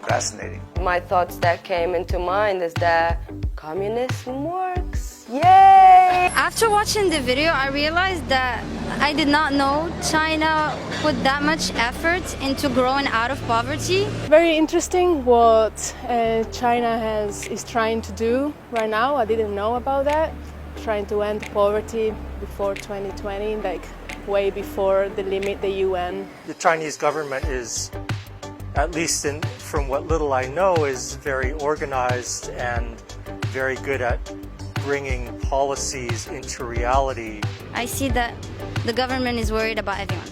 Fascinating. My thoughts that came into mind is that communism works. Yay! After watching the video, I realized that I did not know China put that much effort into growing out of poverty. Very interesting what China is trying to do right now. I didn't know about that. Trying to end poverty before 2020, like way before the limit the UN. The Chinese government is, at least from what little I know, is very organized and very good at bringing policies into reality. I see that the government is worried about everyone.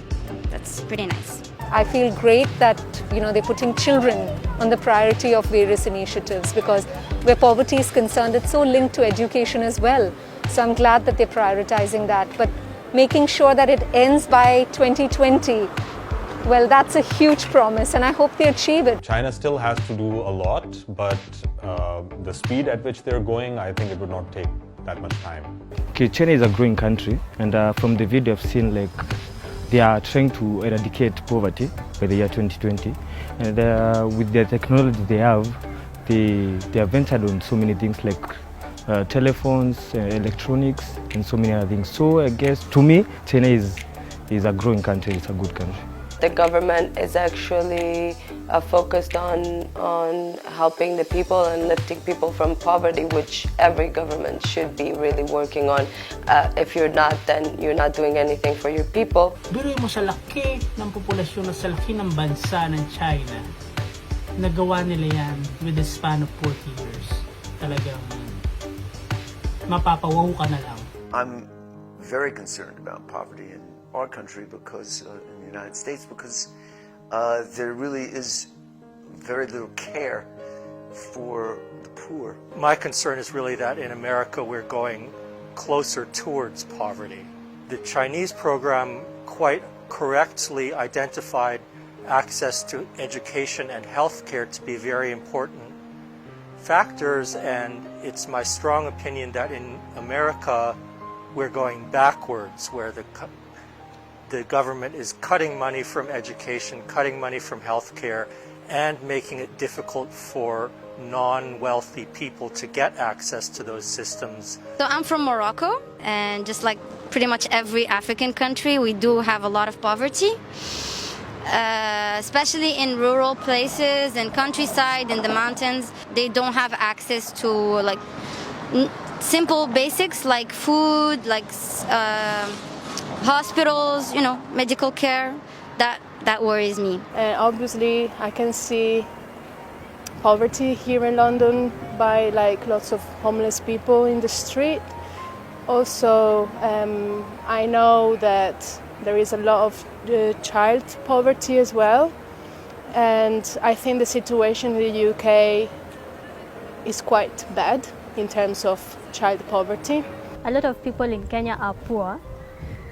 That's pretty nice. I feel great that they're putting children on the priority of various initiatives, because where poverty is concerned, it's so linked to education as well. So I'm glad that they're prioritizing that. But making sure that it ends by 2020, well, that's a huge promise, and I hope they achieve it. China still has to do a lot, but the speed at which they're going, I think it would not take that much time. Okay, China is a growing country, and from the video I've seen, they are trying to eradicate poverty by the year 2020. And with the technology they have ventured on so many things like telephones, electronics, and so many other things. So I guess, to me, China is a growing country, it's a good country. The government is actually focused on helping the people and lifting people from poverty, which every government should be really working on. If you're not, then you're not doing anything for your people. Biruin mo sa laki ng populasyon at sa laki ng bansa ng China, nagawa nila yan with the span of 40 years. Talagang mapapawaw ka na lang. I'm very concerned about poverty in our country because in the United States, because there really is very little care for the poor. My concern is really that in America we're going closer towards poverty. The Chinese program quite correctly identified access to education and healthcare to be very important factors, and it's my strong opinion that in America we're going backwards, where the government is cutting money from education, cutting money from healthcare, and making it difficult for non-wealthy people to get access to those systems. So I'm from Morocco, and just like pretty much every African country, we do have a lot of poverty. Especially in rural places and countryside and the mountains, they don't have access to like simple basics like food, like hospitals, medical care. That worries me. Obviously, I can see poverty here in London by lots of homeless people in the street. Also, I know that there is a lot of child poverty as well, and I think the situation in the UK is quite bad in terms of child poverty. A lot of people in Kenya are poor,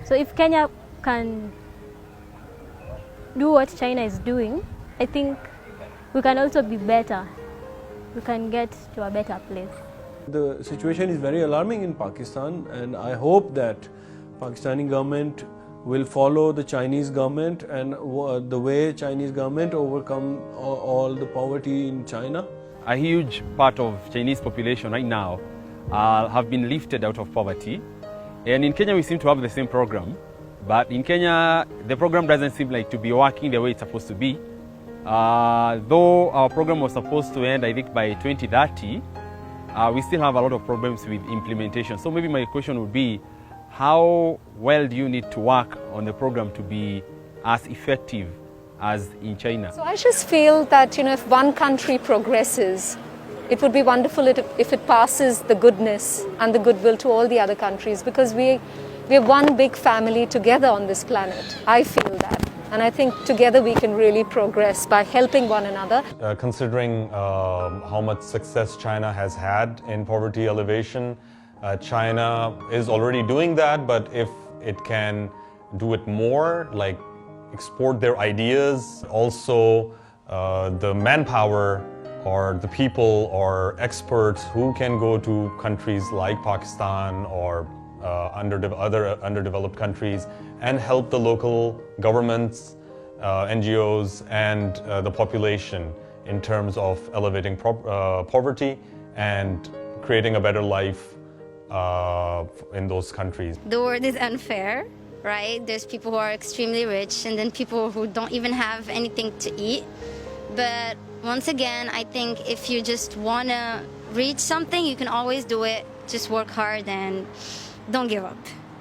so if Kenya can do what China is doing, I think we can also be better. We can get to a better place. The situation is very alarming in Pakistan, and I hope that Pakistani government will follow the Chinese government and the way Chinese government overcome all the poverty in China. A huge part of Chinese population right now have been lifted out of poverty, and in Kenya we seem to have the same program, but in Kenya the program doesn't seem like to be working the way it's supposed to be. Though our program was supposed to end, I think, by 2030, we still have a lot of problems with implementation. So maybe my question would be, how well do you need to work on the program to be as effective as in China? So I just feel that, if one country progresses, it would be wonderful if it passes the goodness and the goodwill to all the other countries, because we're one big family together on this planet. I feel that. And I think together we can really progress by helping one another. Considering how much success China has had in poverty alleviation, China is already doing that, but if it can do it more, like export their ideas, also the manpower or the people or experts who can go to countries like Pakistan or other underdeveloped countries and help the local governments, NGOs, and the population in terms of elevating poverty and creating a better life in those countries. The world is unfair, right? There's people who are extremely rich and then people who don't even have anything to eat. But once again, I think if you just want to reach something, you can always do it. Just work hard and don't give up.